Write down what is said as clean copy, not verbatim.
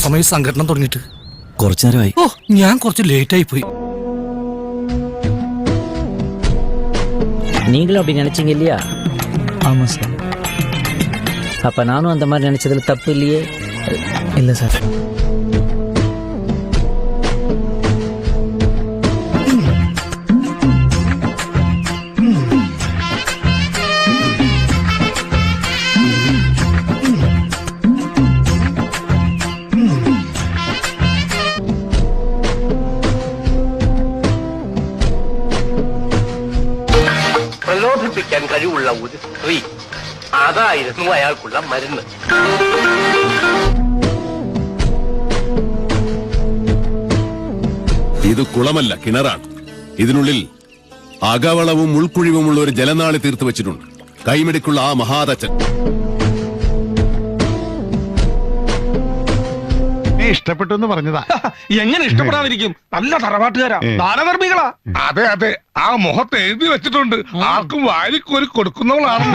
സമയം സംഘടന തുടങ്ങിയിട്ട് കുറച്ചു നേരമായി. ഓ, ഞാൻ കുറച്ച് ലേറ്റ് ആയി போய். நீங்களும் அப்படி நினைச்சீங்க இல்லையா? ஆமா சார். அப்ப நானும் அந்த மாதிரி நினைச்சதுல தப்பு இல்லையே? இல்ல சார். പ്രലോഭിപ്പിക്കാൻ കഴിവുള്ള ഒരു സ്ത്രീ, അതായിരുന്നു അയാൾക്കുള്ള മരുന്ന്. ഇത് കുളമല്ല, കിണറാണ്. ഇതിനുള്ളിൽ അകവളവും ഉൾക്കുഴിവുമുള്ള ഒരു ജലനാളി തീർത്തു വെച്ചിട്ടുണ്ട്. കൈമിടിക്കുള്ള ആ മഹാതച്ചൻ. ഇഷ്ടപ്പെട്ടു എന്ന് പറഞ്ഞതാ. എങ്ങനെ ഇഷ്ടപ്പെടാതിരിക്കും? നല്ല തറവാട്ടുകാരാ, ദാനധർമ്മികളാ. അതെ അതെ, ആ മുഖത്ത് എഴുതി വെച്ചിട്ടുണ്ട്, ആർക്കും വാരിക്കോരി കൊടുക്കുന്നവളാണ്.